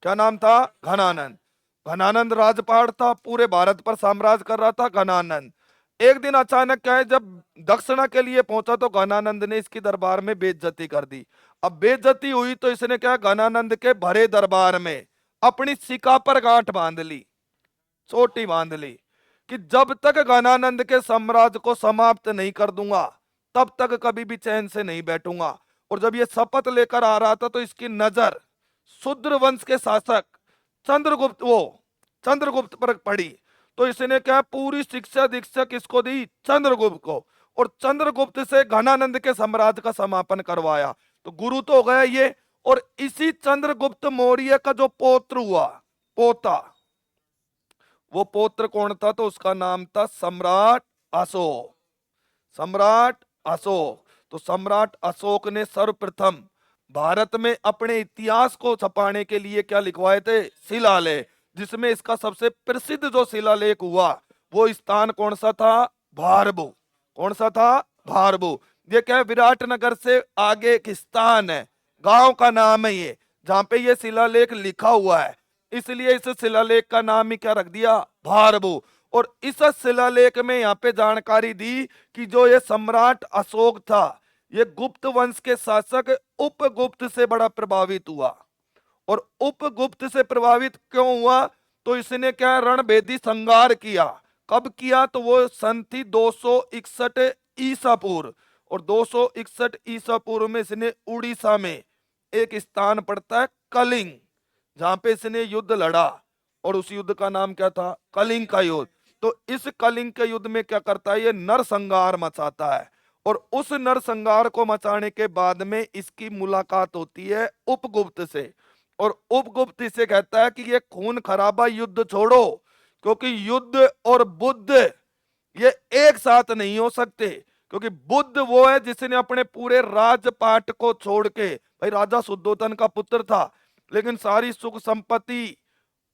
क्या नाम था, घनानंद। घनानंद राजपाट था, पूरे भारत पर साम्राज्य कर रहा था घनानंद। एक दिन अचानक क्या है, जब दक्षिणा के लिए पहुंचा तो घनानंद ने इसकी दरबार में बेइज्जती कर दी। अब बेइज्जती हुई तो इसने क्या, घनानंद के भरे दरबार में अपनी सिका पर गांठ बांध ली, चोटी बांध ली, कि जब तक घनानंद के साम्राज्य को समाप्त नहीं कर दूंगा तब तक कभी भी चैन से नहीं बैठूंगा। और जब ये शपथ लेकर आ रहा था तो इसकी नजर शूद्र वंश के शासक चंद्रगुप्त पर पड़ी। तो इसने क्या, पूरी शिक्षा दीक्षा किसको दी, चंद्रगुप्त को। और चंद्रगुप्त से घनानंद के साम्राज्य का समापन करवाया। तो गुरु तो हो गया ये। और इसी चंद्रगुप्त मौर्य का जो पौत्र हुआ, पोता, वो पौत्र कौन था, तो उसका नाम था सम्राट अशोक। सम्राट अशोक। तो सम्राट अशोक ने सर्वप्रथम भारत में अपने इतिहास को छपाने के लिए क्या लिखवाए थे, शिलालेख। जिसमें इसका सबसे प्रसिद्ध जो शिलालेख हुआ वो स्थान कौन सा था, भारबू। कौन सा था, भारबू। ये क्या है, विराटनगर से आगे एक स्थान है, गांव का नाम है ये, जहां पे ये शिलालेख लिखा हुआ है। इसलिए इस शिलालेख का नाम ही क्या रख दिया, भारबू। और इस शिलालेख में यहाँ पे जानकारी दी कि जो ये सम्राट अशोक था ये गुप्त वंश के शासक उपगुप्त से बड़ा प्रभावित हुआ। और उपगुप्त से प्रभावित क्यों हुआ, तो इसने क्या रणभेदी संहार किया। कब किया, तो वो सन थी 261 ईसा पूर्व। और 261 ईसा पूर्व में इसने उड़ीसा में एक स्थान पड़ता है कलिंग, जहां पे इसने युद्ध लड़ा। और उस युद्ध का नाम क्या था, कलिंग का युद्ध। तो इस कलिंग के युद्ध में क्या करता है, ये नरसंहार मचाता है। और उस नरसंहार को मचाने के बाद में इसकी मुलाकात होती है उपगुप्त से। और उपगुप्त इसे कहता है कि ये खून खराबा युद्ध छोड़ो, क्योंकि युद्ध और बुद्ध ये एक साथ नहीं हो सकते। क्योंकि बुद्ध वो है जिसने अपने पूरे राजपाट को छोड़ के, भाई राजा शुद्धोधन का पुत्र था, लेकिन सारी सुख संपत्ति,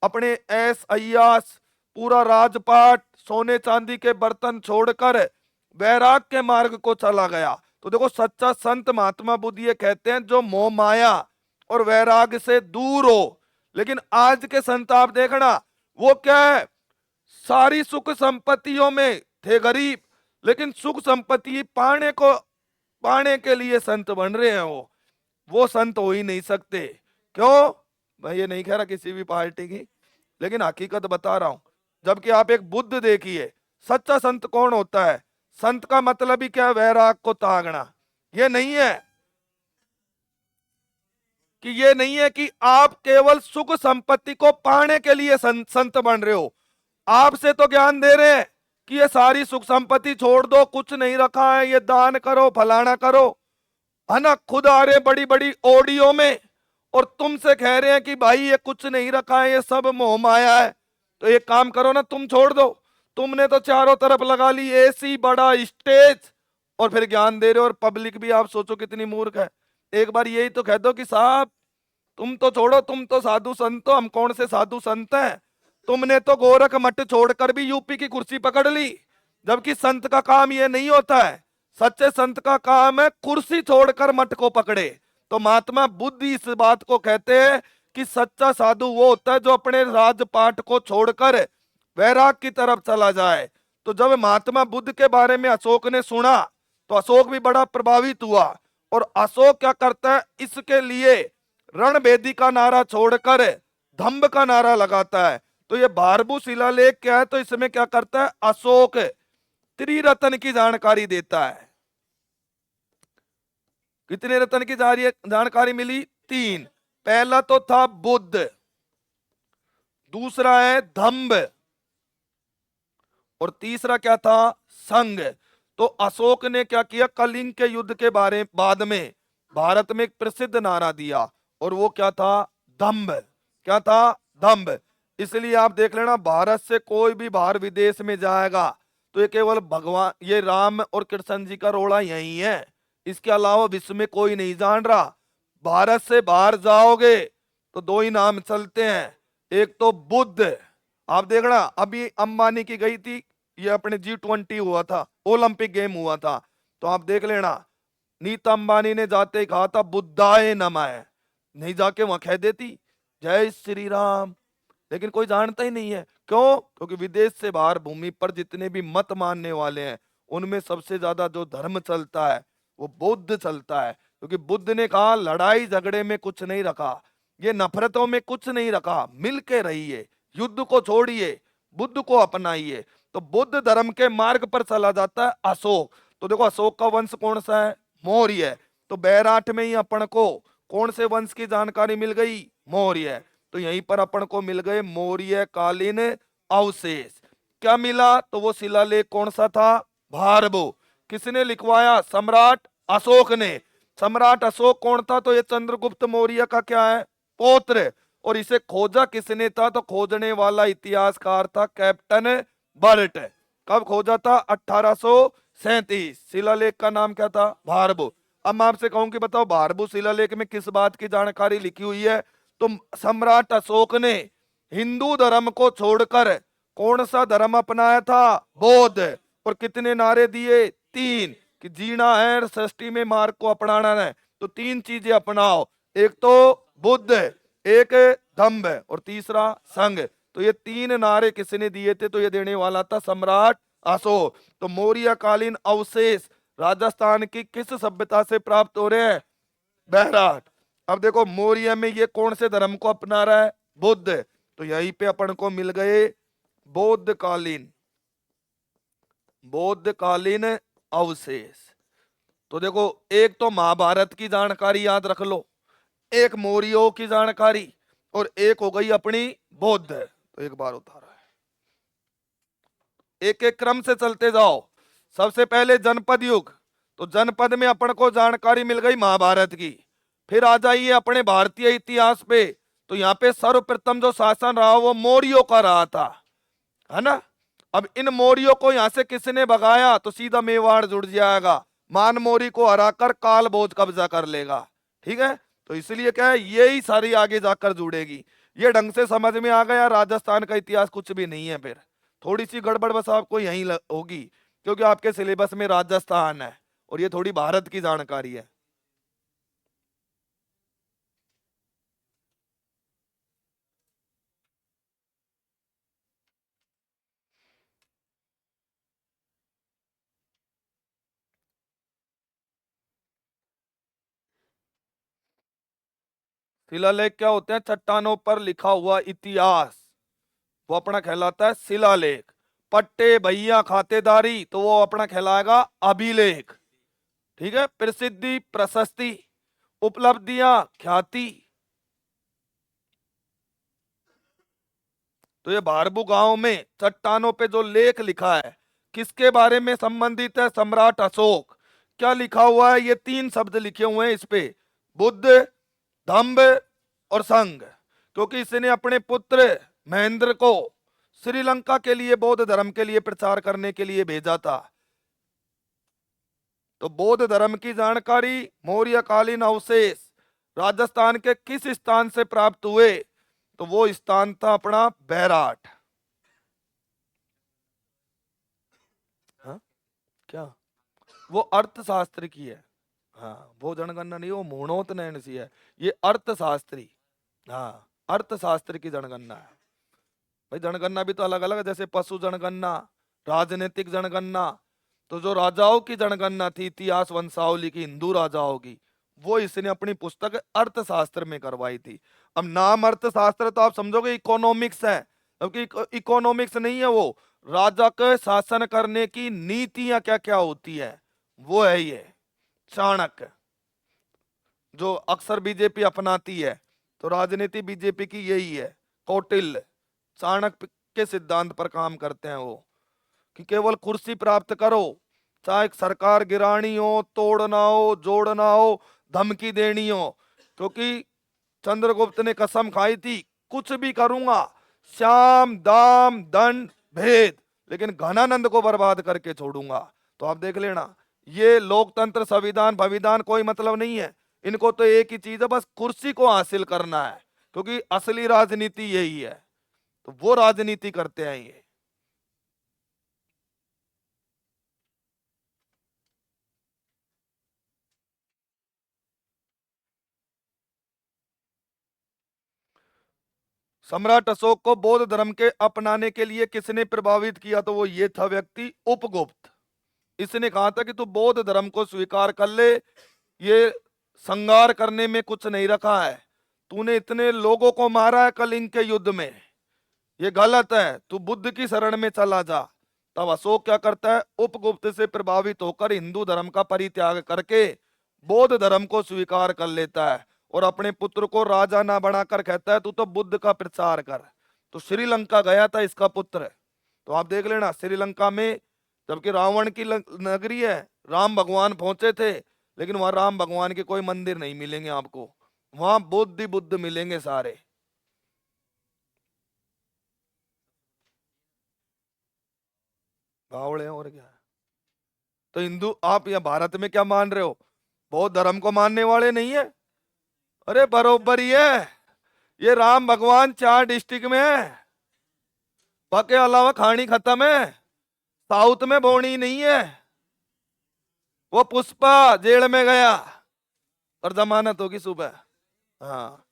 अपने ऐस अय्यास, पूरा राजपाट, सोने चांदी के बर्तन छोड़कर वैराग के मार्ग को चला गया। तो देखो सच्चा संत महात्मा बुद्ध ये कहते हैं जो मोह माया और वैराग से दूर हो। लेकिन आज के संत आप देखना वो क्या है, सारी सुख संपत्तियों में थे गरीब, लेकिन सुख संपत्ति पाने के लिए संत बन रहे हैं। वो संत हो ही नहीं सकते। क्यों, मैं ये नहीं कह रहा किसी भी पार्टी की, लेकिन हकीकत बता रहा हूं। जबकि आप एक बुद्ध देखिए, सच्चा संत कौन होता है, संत का मतलब ही क्या है, वैराग को त्यागना। ये नहीं है कि आप केवल सुख संपत्ति को पाने के लिए संत बन रहे हो। आपसे तो ज्ञान दे रहे हैं कि ये सारी सुख संपत्ति छोड़ दो, कुछ नहीं रखा है, ये दान करो, फलाना करो, है ना। खुद आ रहे बड़ी बड़ी ऑडियो में और तुमसे कह रहे हैं कि भाई ये कुछ नहीं रखा है, ये सब मोह माया है। तो एक काम करो ना, तुम छोड़ दो। तुमने तो चारों तरफ लगा ली ऐसी बड़ा स्टेज, और फिर ज्ञान दे रहे हो। और पब्लिक भी आप सोचो कितनी मूर्ख है। एक बार यही तो कह दो कि साहब तुम तो छोड़ो, तुम तो साधु संत हो, हम कौन से साधु संत हैं। तुमने तो गोरख मठ छोड़कर भी यूपी की कुर्सी पकड़ ली, जबकि संत का काम ये नहीं होता है। सच्चे संत का काम है कुर्सी छोड़कर मठ को पकड़े। तो महात्मा बुद्ध इस बात को कहते हैं कि सच्चा साधु वो होता है जो अपने राजपाट को छोड़कर वैराग की तरफ चला जाए। तो जब महात्मा बुद्ध के बारे में अशोक ने सुना तो अशोक भी बड़ा प्रभावित हुआ, और अशोक क्या करता है, इसके लिए रणभेदी का नारा छोड़कर धम्ब का नारा लगाता है। तो ये भारभू शिलालेख क्या है, तो इसमें क्या करता है, अशोक त्रिरत्न की जानकारी देता है। कितने रत्न की जानकारी मिली? 3। पहला तो था बुद्ध, दूसरा है धम्ब, और तीसरा क्या था, संघ। तो अशोक ने क्या किया, कलिंग के युद्ध के बाद में भारत में एक प्रसिद्ध नारा दिया, और वो क्या था, दम्भ। क्या था, दम्भ। इसलिए आप देख लेना, भारत से कोई भी बाहर विदेश में जाएगा तो ये केवल भगवान, ये राम और कृष्ण जी का रोड़ा यही है, इसके अलावा विश्व में कोई नहीं जान रहा। भारत से बाहर जाओगे तो 2 ही नाम चलते हैं, एक तो बुद्ध। आप देखना, अभी अंबानी की गई थी, ये अपने G20 हुआ था, ओलंपिक गेम हुआ था, तो आप देख लेना, नीता अंबानी ने जाते ही कहा था बुद्धाय नमः, नहीं जाके वहां कह देती जय श्री राम, लेकिन कोई जानता ही नहीं है। क्यों? क्योंकि विदेश से बाहर भूमि पर जितने भी मत मानने वाले हैं, उनमें सबसे ज्यादा जो धर्म चलता है वो बुद्ध चलता है। क्योंकि बुद्ध ने कहा लड़ाई झगड़े में कुछ नहीं रखा, ये नफरतों में कुछ नहीं रखा, मिल के रहिए, युद्ध को छोड़िए, बुद्ध को अपनाइए। तो बुद्ध धर्म के मार्ग पर चला जाता है अशोक। तो देखो अशोक का वंश कौन सा है, मौर्य। तो बैराठ में ही अपन को कौन से वंश की जानकारी मिल गई, मौर्य। तो यहीं पर अपन को मिल गए मौर्य कालीन अवशेष। क्या मिला, तो वो शिलालेख कौन सा था, भारभू। किसने लिखवाया, सम्राट अशोक ने। सम्राट अशोक कौन था, तो ये चंद्रगुप्त मौर्य का क्या है, पौत्र। और इसे खोजा किसने था, तो खोजने वाला इतिहासकार था कैप्टन बर्ट। कब खोजा था, 1837। शिलालेख का नाम क्या था, भारभू। अब मैं आपसे कहूं कि बताओ भारभू शिलालेख में किस बात की जानकारी लिखी हुई है, तो सम्राट अशोक ने हिंदू धर्म को छोड़कर कौन सा धर्म अपनाया था, बौद्ध। और कितने नारे दिए, 3, कि जीना है सृष्टि में मार्ग को अपनाना है, तो 3 चीजें अपनाओ, एक तो बुद्ध, एक दम्भ, और तीसरा संघ। तो ये 3 नारे किसने दिए थे, तो ये देने वाला था सम्राट अशोक। तो मौर्य कालीन अवशेष राजस्थान की किस सभ्यता से प्राप्त हो रहे हैं, बैराठ। अब देखो मौर्य में ये कौन से धर्म को अपना रहा है, बुद्ध। तो यहीं पे अपन को मिल गए बौद्ध कालीन अवशेष। तो देखो एक तो महाभारत की जानकारी याद रख लो, एक मौर्यों की जानकारी, और एक हो गई अपनी बौद्ध। तो एक बार उतारा है, एक एक क्रम से चलते जाओ। सबसे पहले जनपद युग, तो जनपद में अपन को जानकारी मिल गई महाभारत की। फिर आ जाइए अपने भारतीय इतिहास पे, तो यहाँ पे सर्वप्रथम जो शासन रहा वो मौर्यों का रहा था, है ना। अब इन मौर्यों को यहाँ से किसने भगाया, तो सीधा मेवाड़ जुड़ जाएगा, मान मौर्य को हराकर काल भोज कब्जा कर लेगा, ठीक है। तो इसलिए क्या है, यही सारी आगे जाकर जुड़ेगी। ये ढंग से समझ में आ गया, राजस्थान का इतिहास कुछ भी नहीं है। फिर थोड़ी सी गड़बड़ बस आपको यहीं होगी, क्योंकि आपके सिलेबस में राजस्थान है और ये थोड़ी भारत की जानकारी है। शिलालेख क्या होते हैं, चट्टानों पर लिखा हुआ इतिहास, वो अपना कहलाता है शिलालेख। पट्टे भैया खातेदारी, तो वो अपना कहलाएगा अभिलेख, ठीक है। प्रसिद्धि प्रशस्ति, उपलब्धियां ख्याति। तो ये भारभू गांव में चट्टानों पे जो लेख लिखा है किसके बारे में संबंधित है, सम्राट अशोक। क्या लिखा हुआ है, ये 3 शब्द लिखे हुए हैं इस पे, बुद्ध, दम्भ और संघ। क्योंकि इसने अपने पुत्र महेंद्र को श्रीलंका के लिए बौद्ध धर्म के लिए प्रचार करने के लिए भेजा था। तो बौद्ध धर्म की जानकारी, मौर्य कालीन अवशेष, राजस्थान के किस स्थान से प्राप्त हुए? तो वो स्थान था अपना बैराट। हाँ क्या? वो अर्थशास्त्र की है। हाँ वो जनगणना नहीं, वो मूणोत नयन सी है, ये अर्थशास्त्री। हाँ अर्थशास्त्र की जनगणना है भाई। जनगणना भी तो अलग अलग है, जैसे पशु जनगणना, राजनीतिक जनगणना। तो जो राजाओं की जनगणना थी, इतिहास वंशावली की, हिंदू राजाओं की, वो इसने अपनी पुस्तक अर्थशास्त्र में करवाई थी। अब नाम अर्थशास्त्र तो आप समझोगे इकोनॉमिक्स है, क्योंकि इकोनॉमिक्स नहीं है वो। राजा के शासन करने की नीतियां क्या क्या होती है, वो है ये चाणक्य, जो अक्सर बीजेपी अपनाती है। तो राजनीति बीजेपी की यही है। कौटिल्य, चाणक्य के सिद्धांत पर काम करते हैं वो, कि केवल कुर्सी प्राप्त करो, चाहे सरकार गिरानी हो, तोड़ना हो, जोड़ना हो, धमकी देनी हो। क्योंकि चंद्रगुप्त ने कसम खाई थी, कुछ भी करूंगा, श्याम दाम दंड भेद, लेकिन घनानंद को बर्बाद करके छोड़ूंगा। तो आप देख लेना, ये लोकतंत्र संविधान भविधान कोई मतलब नहीं है इनको। तो एक ही चीज है, बस कुर्सी को हासिल करना है, क्योंकि असली राजनीति यही है। तो वो राजनीति करते हैं ये। सम्राट अशोक को बौद्ध धर्म के अपनाने के लिए किसने प्रभावित किया? तो वो ये था व्यक्ति, उपगुप्त। इसने कहा था कि तू बौद्ध धर्म को स्वीकार कर ले, ये संगार करने में कुछ नहीं रखा है, तूने इतने लोगों को मारा है कलिंग के युद्ध में, ये गलत है, तू बुद्ध की शरण में चला जा। तब अशोक क्या करता है, उपगुप्त से प्रभावित होकर हिंदू धर्म का परित्याग करके बौद्ध धर्म को स्वीकार कर लेता है, और अपने पुत्र को राजा ना बनाकर कहता है तू तो बुद्ध का प्रचार कर। तो श्रीलंका गया था इसका पुत्र। तो आप देख लेना, श्रीलंका में जबकि रावण की नगरी है, राम भगवान पहुंचे थे, लेकिन वहां राम भगवान के कोई मंदिर नहीं मिलेंगे आपको, वहां बुद्ध ही बुद्ध मिलेंगे सारे। बावड़े हैं और क्या है। तो हिंदू आप या भारत में क्या मान रहे हो, बौद्ध धर्म को मानने वाले नहीं है? अरे बरोबर ही है, ये राम भगवान 4 डिस्ट्रिक्ट में है, बाकी अलावा खानी खत्म है, साउथ में बोनी नहीं है। वो पुष्पा जेल में गया और जमानत होगी सुबह। हाँ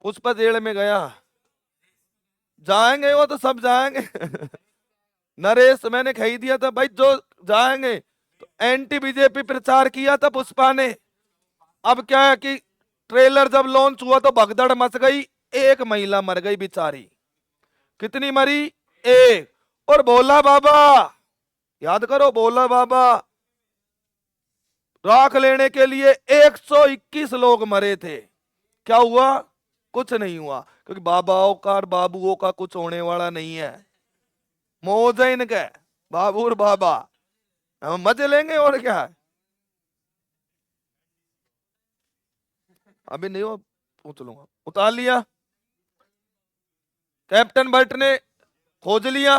पुष्पा जेल में गया, जाएंगे वो तो सब जाएंगे। नरेश मैंने कही दिया था भाई, जो जाएंगे। तो एंटी बीजेपी प्रचार किया था पुष्पा ने। अब क्या है कि ट्रेलर जब लॉन्च हुआ तो भगदड़ मच गई, एक महिला मर गई बेचारी। कितनी मरी? एक। और भोला बाबा, याद करो भोला बाबा, राख लेने के लिए 121 लोग मरे थे। क्या हुआ? कुछ नहीं हुआ, क्योंकि बाबाओं का और बाबुओं का कुछ होने वाला नहीं है। मौज है इनके, बाबू और बाबा, हम मजे लेंगे और क्या है। अभी नहीं हो, पूछ लूंगा। उतार लिया, कैप्टन बट ने खोज लिया,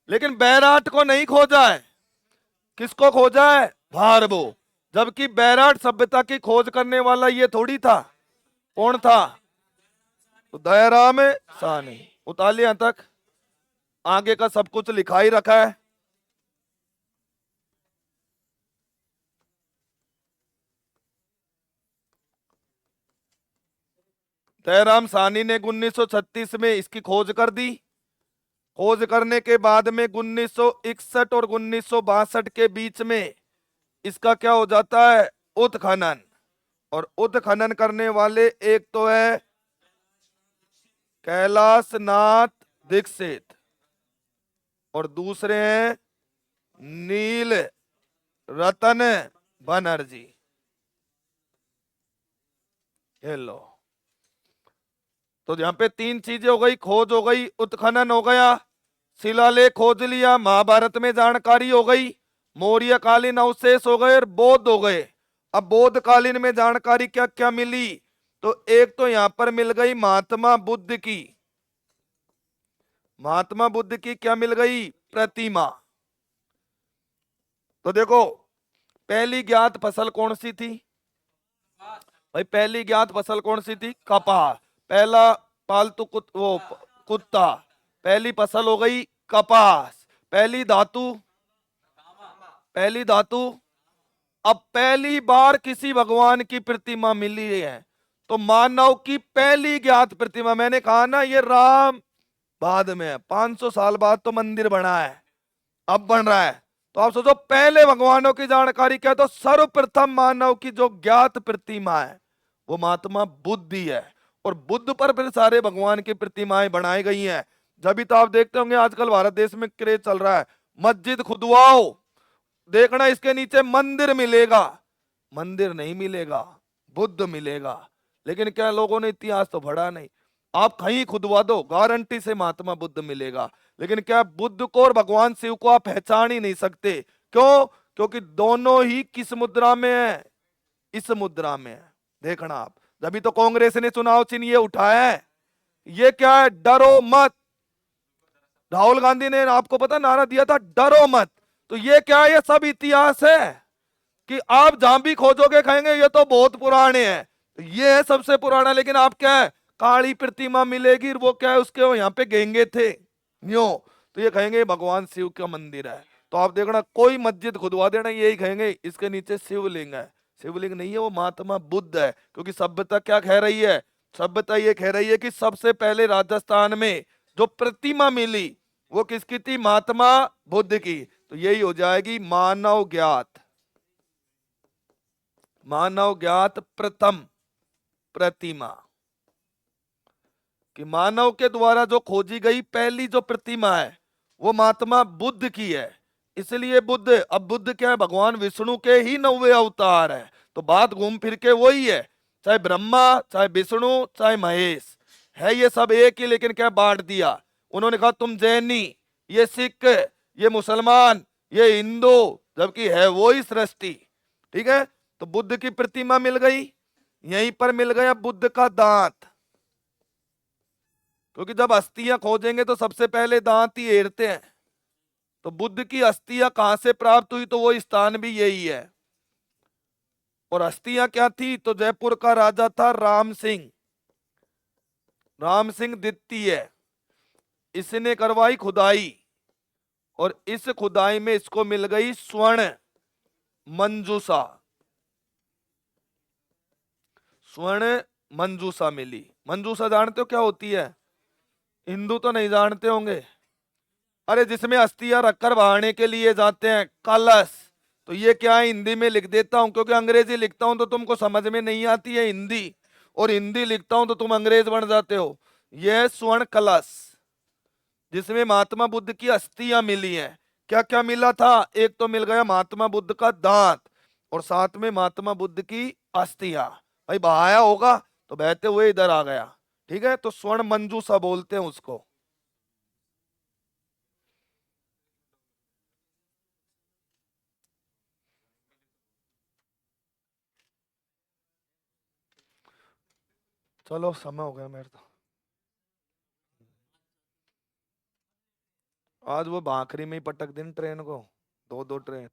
लेकिन बैराट को नहीं खोजा है। किसको खोजा है? भारबो। जबकि बैराट सभ्यता की खोज करने वाला ये थोड़ी था। कौन था? तो दयाराम साहनी। उतार लिया तक, आगे का सब कुछ लिखा ही रखा है। दयाराम साहनी ने 1936 में इसकी खोज कर दी। खोज करने के बाद में 1961 और 1962 के बीच में इसका क्या हो जाता है? उत्खनन। और उत्खनन करने वाले एक तो है कैलाश नाथ दीक्षित, और दूसरे हैं नील रतन बनर्जी। ये लो, तो यहाँ पे 3 चीजें हो गई, खोज हो गई, उत्खनन हो गया, शिलालेख खोज लिया, महाभारत में जानकारी हो गई, मौर्य कालीन अवशेष हो गए और बौद्ध हो गए। अब बौद्ध कालीन में जानकारी क्या क्या मिली? तो एक तो यहां पर मिल गई महात्मा बुद्ध की, महात्मा बुद्ध की क्या मिल गई? प्रतिमा। तो देखो पहली ज्ञात फसल कौन सी थी भाई? पहली ज्ञात फसल कौन सी थी? कपास। पहला पालतू कुत्ता। पहली फसल हो गई कपास। पहली धातु, पहली धातु। अब पहली बार किसी भगवान की प्रतिमा मिली है, तो मानव की पहली ज्ञात प्रतिमा। मैंने कहा ना ये राम बाद में है, 500 साल बाद तो मंदिर बना है, अब बन रहा है। तो आप सोचो पहले भगवानों की जानकारी क्या है? तो सर्वप्रथम मानव की जो ज्ञात प्रतिमा है वो महात्मा बुद्ध ही है, और बुद्ध पर फिर सारे भगवान की प्रतिमाएं बनाई गई हैं। जब भी तो आप देखते होंगे आजकल भारत देश में क्रेज चल रहा है, मस्जिद खुदवाओ, देखना इसके नीचे मंदिर मिलेगा। मंदिर नहीं मिलेगा, बुद्ध मिलेगा। लेकिन क्या लोगों ने इतिहास तो पढ़ा नहीं। आप कहीं खुदवा दो, गारंटी से महात्मा बुद्ध मिलेगा। लेकिन क्या बुद्ध को और भगवान शिव को आप पहचान ही नहीं सकते? क्यों? क्योंकि दोनों ही किस मुद्रा में है? इस मुद्रा में है। देखना आप, जब तो कांग्रेस ने चुनाव चिन्ह ये उठाया है। ये क्या है? डरो मत। राहुल गांधी ने आपको पता नारा दिया था डरो मत। तो ये क्या है? ये सब इतिहास है कि आप जहां भी खोजोगे कहेंगे ये तो बहुत पुराने हैं। तो ये है सबसे पुराना। लेकिन आप क्या है, काली प्रतिमा मिलेगी, वो क्या है उसके यहाँ पे गेंगे थे न्यो, तो ये कहेंगे भगवान शिव का मंदिर है। तो आप देखना कोई मस्जिद खुदवा देना, यही कहेंगे इसके नीचे शिवलिंग है। शिवलिंग नहीं है, वो महात्मा बुद्ध है। क्योंकि सभ्यता क्या कह रही है? सभ्यता ये कह रही है कि सबसे पहले राजस्थान में जो प्रतिमा मिली वो किसकी थी? महात्मा बुद्ध की। तो यही हो जाएगी मानव ज्ञात, मानव ज्ञात प्रथम प्रतिमा। कि मानव के द्वारा जो खोजी गई पहली जो प्रतिमा है वो महात्मा बुद्ध की है। इसलिए बुद्ध, अब बुद्ध क्या है? भगवान विष्णु के ही 9वें अवतार है। तो बात घूम फिर के वही है, चाहे ब्रह्मा, चाहे विष्णु, चाहे महेश, है ये सब एक ही। लेकिन क्या बांट दिया उन्होंने? कहा तुम जैनी, ये सिख, ये मुसलमान, ये हिंदू, जबकि है वो ही सृष्टि। ठीक है? तो बुद्ध की प्रतिमा मिल गई, यहीं पर मिल गया बुद्ध का दांत। क्योंकि जब अस्थियां खोजेंगे तो सबसे पहले दांत ही हेरते हैं। तो बुद्ध की अस्थियां कहां से प्राप्त हुई? तो वो स्थान भी यही है। और अस्थियां क्या थी? तो जयपुर का राजा था राम सिंह, राम सिंह द्वितीय, इसने करवाई खुदाई, और इस खुदाई में इसको मिल गई स्वर्ण मंजूषा। स्वर्ण मंजूषा मिली। मंजूषा जानते हो क्या होती है? हिंदू तो नहीं जानते होंगे। अरे जिसमें अस्थियां रखकर बहाने के लिए जाते हैं, कलश। तो ये क्या है? हिंदी में लिख देता हूं, क्योंकि अंग्रेजी लिखता हूं तो तुमको समझ में नहीं आती है हिंदी, और हिंदी लिखता हूं तो तुम अंग्रेज बन जाते हो। यह स्वर्ण कलश जिसमें महात्मा बुद्ध की अस्थियां मिली हैं। क्या क्या मिला था? एक तो मिल गया महात्मा बुद्ध का दांत, और साथ में महात्मा बुद्ध की अस्थियां। भाई बहाया होगा तो बहते हुए इधर आ गया। ठीक है? तो स्वर्ण मंजूषा बोलते हैं उसको। चलो समय हो गया मेरे तो। आज वो भाखरी में ही पटक दिन ट्रेन को, दो दो ट्रेन।